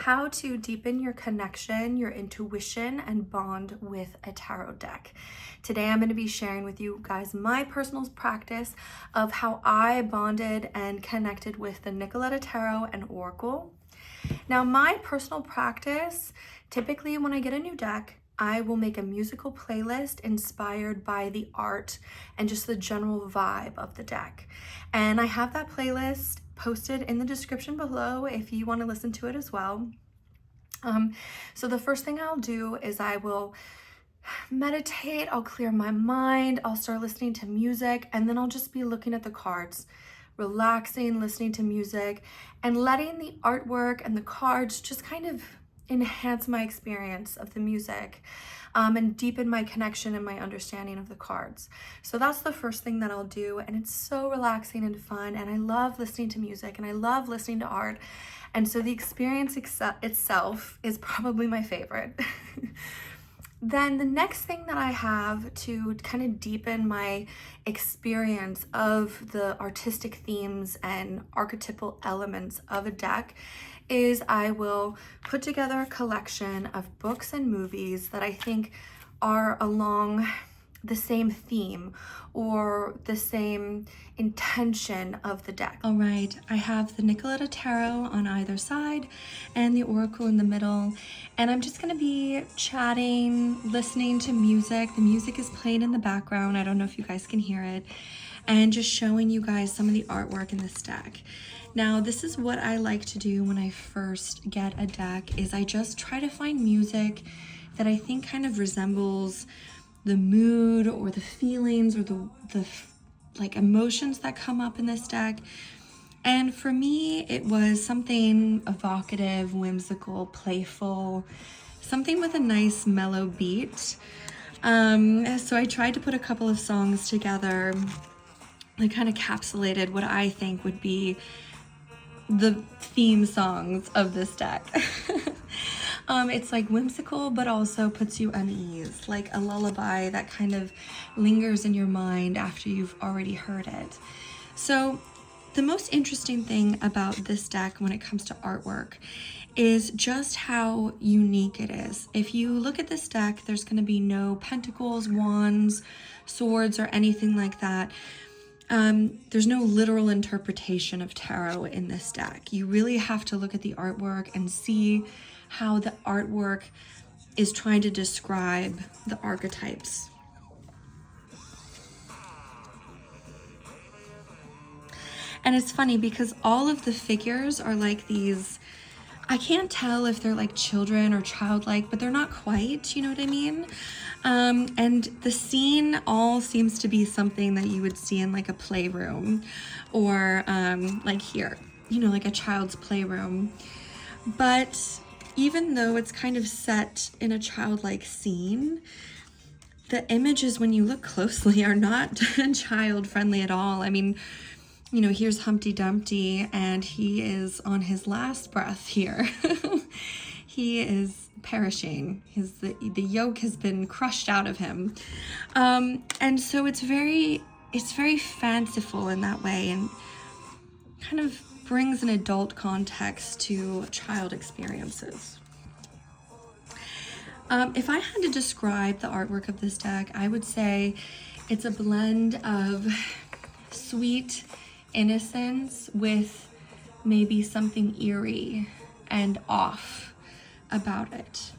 how to deepen your connection, your intuition, and bond with a tarot deck. Today I'm going to be sharing with you guys my personal practice of how I bonded and connected with the Nicoletta Tarot and Oracle. Now, my personal practice, typically when I get a new deck, I will make a musical playlist inspired by the art and just the general vibe of the deck. And I have that playlist posted in the description below if you want to listen to it as well. So the first thing I'll do is I will meditate, I'll clear my mind, I'll start listening to music, and then I'll just be looking at the cards, relaxing, listening to music, and letting the artwork and the cards just kind of enhance my experience of the music and deepen my connection and my understanding of the cards. So that's the first thing that I'll do, and it's so relaxing and fun, and I love listening to music and I love listening to art, and so the experience itself is probably my favorite. Then the next thing that I have to kind of deepen my experience of the artistic themes and archetypal elements of a deck is I will put together a collection of books and movies that I think are along the same theme or the same intention of the deck. All right, I have the Nicoletta Tarot on either side and the Oracle in the middle, and I'm just gonna be chatting, listening to music. The music is playing in the background. I don't know if you guys can hear it, and just showing you guys some of the artwork in this deck. Now, this is what I like to do when I first get a deck, is I just try to find music that I think kind of resembles the mood or the feelings or the like emotions that come up in this deck. And for me, it was something evocative, whimsical, playful, something with a nice mellow beat. So I tried to put a couple of songs together that kind of encapsulated what I think would be the theme songs of this deck. It's like whimsical, but also puts you at ease, like a lullaby that kind of lingers in your mind after you've already heard it. So the most interesting thing about this deck when it comes to artwork is just how unique it is. If you look at this deck, there's going to be no pentacles, wands, swords, or anything like that. There's no literal interpretation of tarot in this deck. You really have to look at the artwork and see how the artwork is trying to describe the archetypes. And it's funny because all of the figures are like these, I can't tell if they're like children or childlike, but they're not quite, you know what I mean? And the scene all seems to be something that you would see in like a playroom or like here, you know, like a child's playroom. But even though it's kind of set in a childlike scene, the images, when you look closely, are not child friendly at all. I mean, you know, here's Humpty Dumpty, and he is on his last breath here. He is perishing. The yolk has been crushed out of him. And so it's very fanciful in that way, and kind of brings an adult context to child experiences. If I had to describe the artwork of this deck, I would say it's a blend of sweet innocence with maybe something eerie and off about it.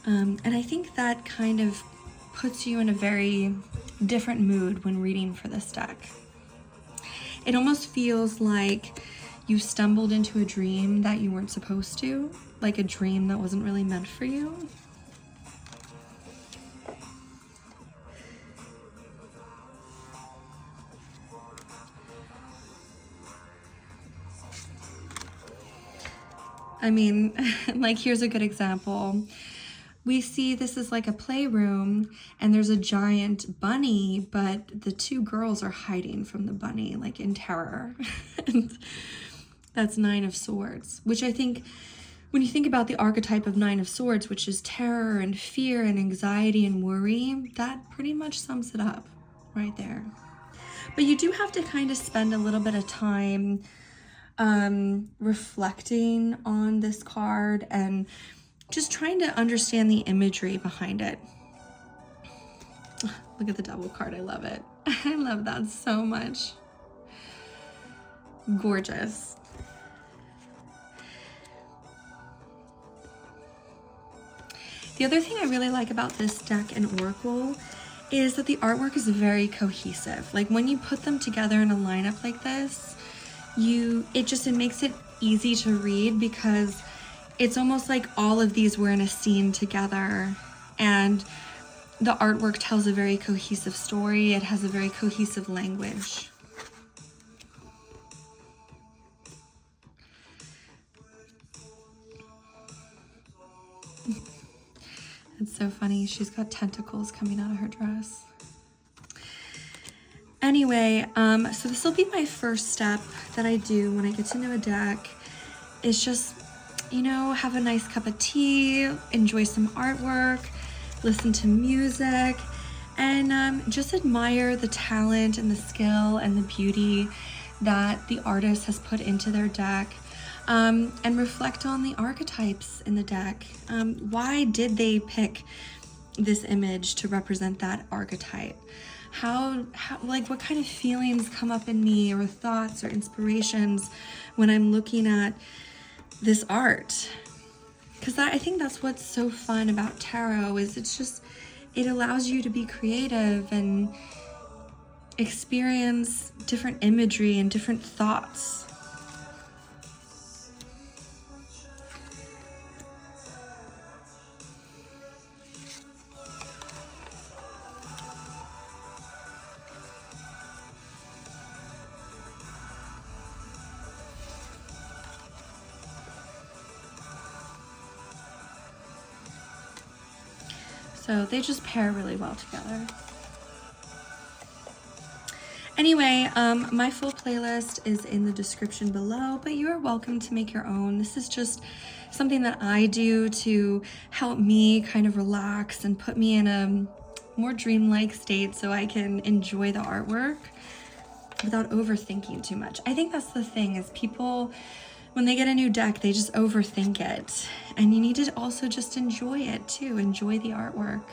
And I think that kind of puts you in a very different mood when reading for this deck. It almost feels like you stumbled into a dream that you weren't supposed to, like a dream that wasn't really meant for you. I mean, like here's a good example. We see this is like a playroom and there's a giant bunny, but the two girls are hiding from the bunny, like in terror. And that's Nine of Swords, which I think when you think about the archetype of Nine of Swords, which is terror and fear and anxiety and worry, that pretty much sums it up right there. But you do have to kind of spend a little bit of time reflecting on this card and just trying to understand the imagery behind it. Look at the double card, I love it. I love that so much. Gorgeous. The other thing I really like about this deck and oracle is that the artwork is very cohesive. Like when you put them together in a lineup like this, it makes it easy to read because it's almost like all of these were in a scene together, and the artwork tells a very cohesive story. It has a very cohesive language. It's so funny. She's got tentacles coming out of her dress. Anyway, so this will be my first step that I do when I get to know a deck. Is just, you know, have a nice cup of tea, enjoy some artwork, listen to music, and just admire the talent and the skill and the beauty that the artist has put into their deck. And reflect on the archetypes in the deck. Why did they pick this image to represent that archetype? How like what kind of feelings come up in me, or thoughts or inspirations when I'm looking at this art? Because I think that's what's so fun about tarot, is it allows you to be creative and experience different imagery and different thoughts. So they just pair really well together. Anyway, my full playlist is in the description below, but you are welcome to make your own. This is just something that I do to help me kind of relax and put me in a more dreamlike state so I can enjoy the artwork without overthinking too much. I think that's the thing, is people, when they get a new deck, they just overthink it. And you need to also just enjoy it too. Enjoy the artwork.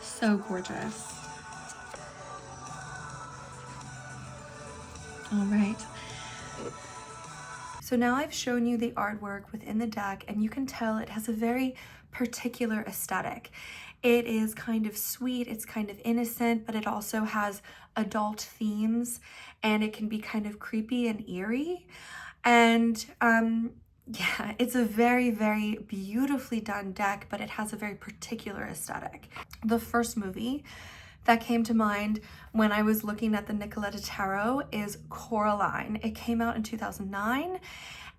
So gorgeous. All right. So now I've shown you the artwork within the deck, and you can tell it has a very particular aesthetic. It is kind of sweet, it's kind of innocent, but it also has adult themes, and it can be kind of creepy and eerie. And yeah, it's a very, very beautifully done deck, but it has a very particular aesthetic. The first movie that came to mind when I was looking at the Nicoletta Tarot is Coraline. It came out in 2009,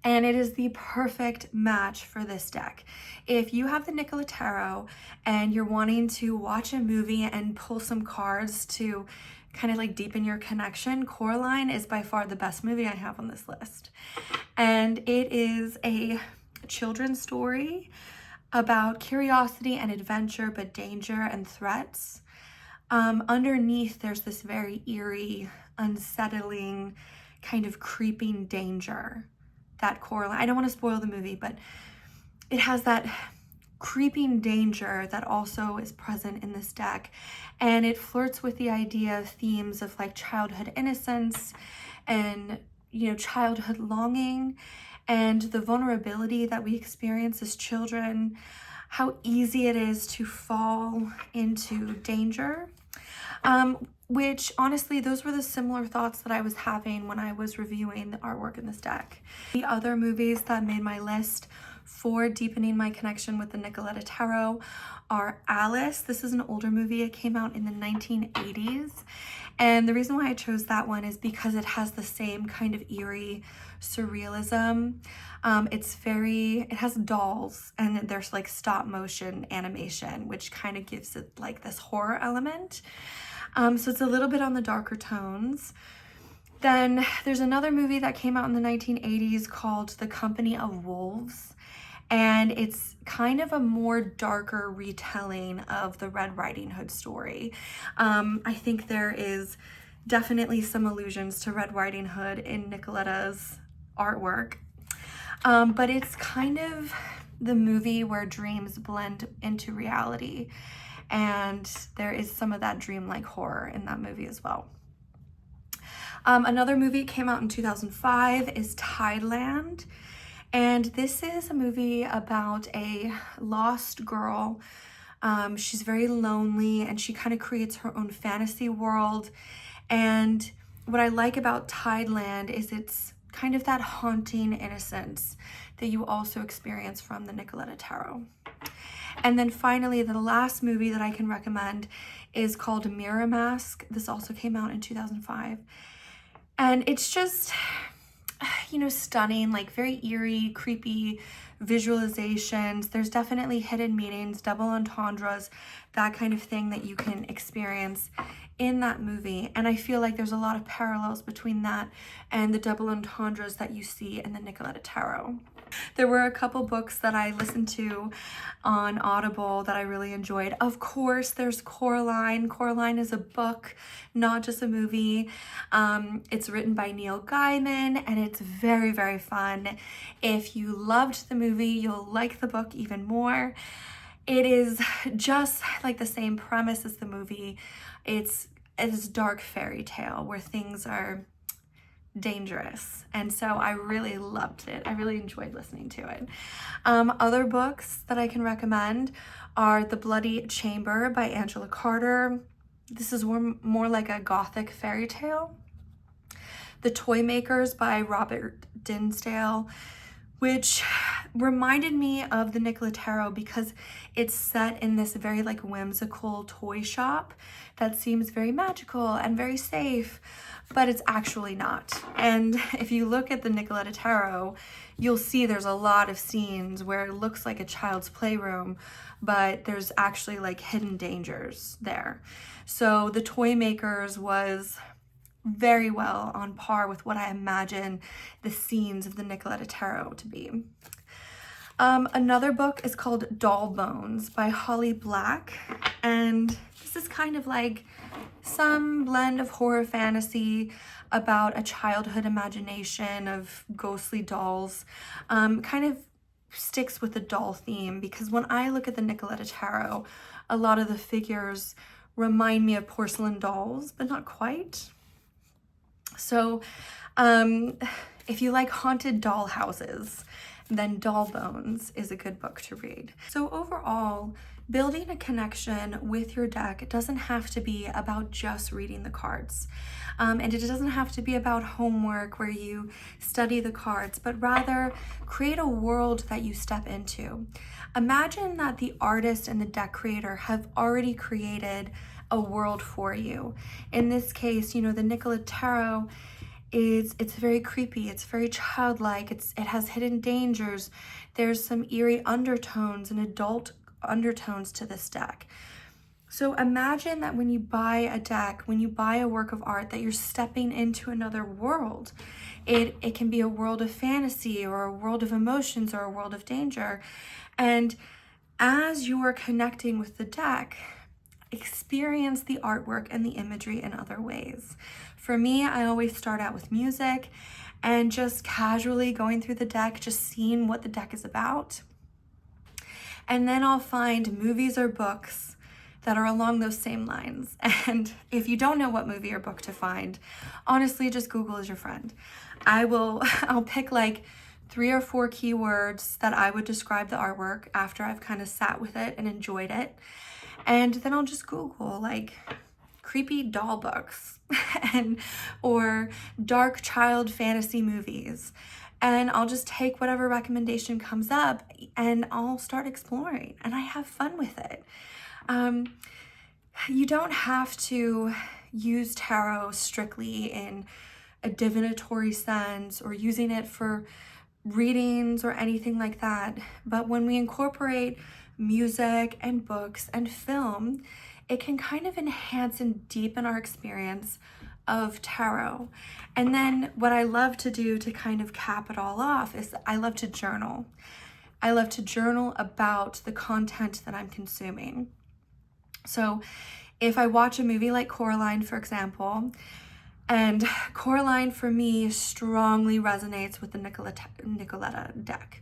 and it is the perfect match for this deck. If you have the Nicoletta Tarot and you're wanting to watch a movie and pull some cards to kind of like deepen your connection, Coraline is by far the best movie I have on this list. And it is a children's story about curiosity and adventure, but danger and threats. Underneath, there's this very eerie, unsettling, kind of creeping danger that Coraline, I don't want to spoil the movie, but it has that creeping danger that also is present in this deck. And it flirts with the idea of themes of like childhood innocence and, you know, childhood longing and the vulnerability that we experience as children, how easy it is to fall into danger. Which honestly, those were the similar thoughts that I was having when I was reviewing the artwork in this deck. The other movies that made my list for deepening my connection with the Nicoletta Tarot are Alice. This is an older movie. It came out in the 1980s. And the reason why I chose that one is because it has the same kind of eerie surrealism. It has dolls, and there's like stop motion animation, which kind of gives it like this horror element. So it's a little bit on the darker tones. Then there's another movie that came out in the 1980s called The Company of Wolves. and it's kind of a more darker retelling of the Red Riding Hood story. I think there is definitely some allusions to Red Riding Hood in Nicoletta's artwork, but it's kind of the movie where dreams blend into reality, and there is some of that dreamlike horror in that movie as well. Another movie came out in 2005 is Tideland, and this is a movie about a lost girl. She's very lonely, and she kind of creates her own fantasy world. And what I like about Tideland is it's kind of that haunting innocence that you also experience from the Nicoletta Tarot. And then finally, the last movie that I can recommend is called MirrorMask. This also came out in 2005. And it's just, you know, stunning, like very eerie, creepy visualizations. There's definitely hidden meanings, double entendres, that kind of thing that you can experience in that movie. And I feel like there's a lot of parallels between that and the double entendres that you see in the Nicoletta Tarot. There were a couple books that I listened to on Audible that I really enjoyed. Of course, there's Coraline. Coraline is a book, not just a movie. It's written by Neil Gaiman, and it's very, very fun. If you loved the movie, you'll like the book even more. It is just like the same premise as the movie. It's dark fairy tale where things are dangerous, and so I really loved it. I really enjoyed listening to it. Other books that I can recommend are The Bloody Chamber by Angela Carter. This is more like a gothic fairy tale. The Toymakers by Robert Dinsdale, which reminded me of the Nicoletta Tarot because it's set in this very like whimsical toy shop that seems very magical and very safe, but it's actually not. And if you look at the Nicoletta Tarot, you'll see there's a lot of scenes where it looks like a child's playroom, but there's actually like hidden dangers there. So the Toymakers was very well on par with what I imagine the scenes of the Nicoletta Tarot to be. Another book is called Doll Bones by Holly Black, and this is kind of like some blend of horror fantasy about a childhood imagination of ghostly dolls. Kind of sticks with the doll theme because when I look at the Nicoletta Tarot, a lot of the figures remind me of porcelain dolls, but not quite. So if you like haunted doll houses, then Doll Bones is a good book to read. So overall, building a connection with your deck doesn't have to be about just reading the cards. And it doesn't have to be about homework where you study the cards, but rather create a world that you step into. Imagine that the artist and the deck creator have already created a world for you. In this case, you know, the Nicoletta Tarot it's very creepy, it's very childlike, it has hidden dangers, there's some eerie undertones and adult undertones to this deck. So imagine that when you buy a deck, when you buy a work of art, that you're stepping into another world. It can be a world of fantasy or a world of emotions or a world of danger. And as you are connecting with the deck, experience the artwork and the imagery in other ways. For me, I always start out with music and just casually going through the deck, just seeing what the deck is about. And then I'll find movies or books that are along those same lines. And if you don't know what movie or book to find, honestly, just Google is your friend. I'll pick like 3 or 4 keywords that I would describe the artwork after I've kind of sat with it and enjoyed it. And then I'll just Google like creepy doll books or dark child fantasy movies. And I'll just take whatever recommendation comes up and I'll start exploring, and I have fun with it. You don't have to use tarot strictly in a divinatory sense or using it for readings or anything like that. But when we incorporate music and books and film, it can kind of enhance and deepen our experience of tarot. And then what I love to do to kind of cap it all off is I love to journal. I love to journal about the content that I'm consuming. So if I watch a movie like Coraline, for example, and Coraline for me strongly resonates with the Nicoletta deck.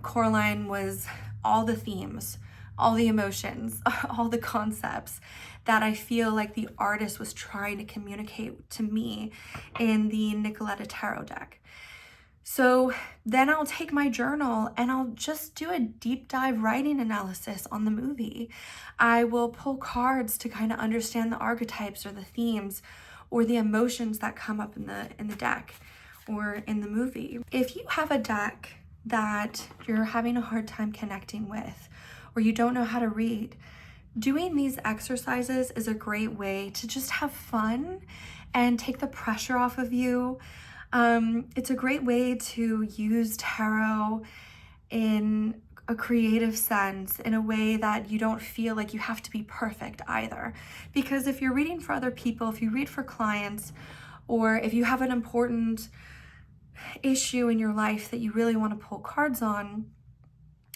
Coraline was all the themes, all the emotions, all the concepts that I feel like the artist was trying to communicate to me in the Nicoletta Tarot deck. So then I'll take my journal and I'll just do a deep dive writing analysis on the movie. I will pull cards to kind of understand the archetypes or the themes or the emotions that come up in the deck or in the movie. If you have a deck that you're having a hard time connecting with, or you don't know how to read, doing these exercises is a great way to just have fun and take the pressure off of you. It's a great way to use tarot in a creative sense, in a way that you don't feel like you have to be perfect either. Because if you're reading for other people, if you read for clients, or if you have an important issue in your life that you really want to pull cards on,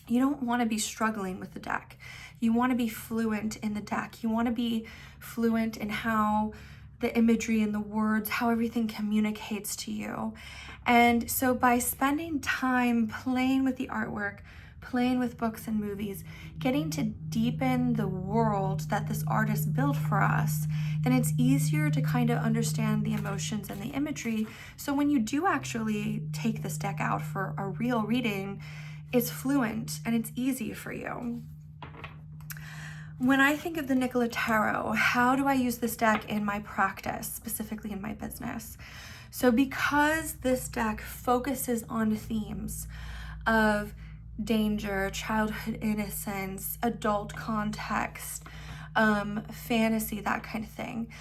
you don't want to be struggling with the deck. You want to be fluent in the deck. You want to be fluent in how the imagery and the words, how everything communicates to you. And so by spending time playing with the artwork, playing with books and movies, getting to deepen the world that this artist built for us, then it's easier to kind of understand the emotions and the imagery. So when you do actually take this deck out for a real reading, it's fluent and it's easy for you. When I think of the Nicoletta Tarot, how do I use this deck in my practice, specifically in my business? So because this deck focuses on themes of danger, childhood innocence, adult context, fantasy, that kind of thing,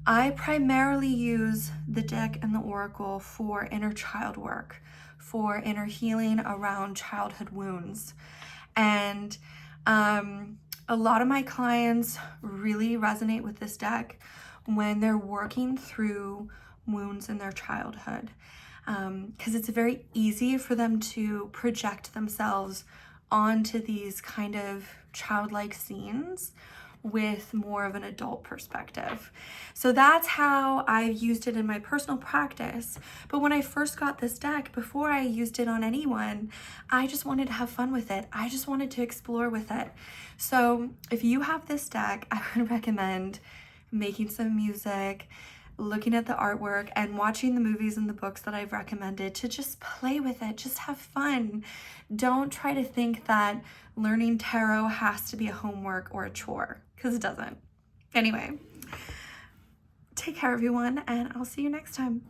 I primarily use the deck and the oracle for inner child work, for inner healing around childhood wounds. And a lot of my clients really resonate with this deck when they're working through wounds in their childhood, because it's very easy for them to project themselves onto these kind of childlike scenes with more of an adult perspective. So that's how I've used it in my personal practice. But when I first got this deck, before I used it on anyone, I just wanted to have fun with it. I just wanted to explore with it. So if you have this deck, I would recommend making some music, looking at the artwork, and watching the movies and the books that I've recommended to just play with it, just have fun. Don't try to think that learning tarot has to be a homework or a chore, because it doesn't. Anyway, take care everyone, and I'll see you next time.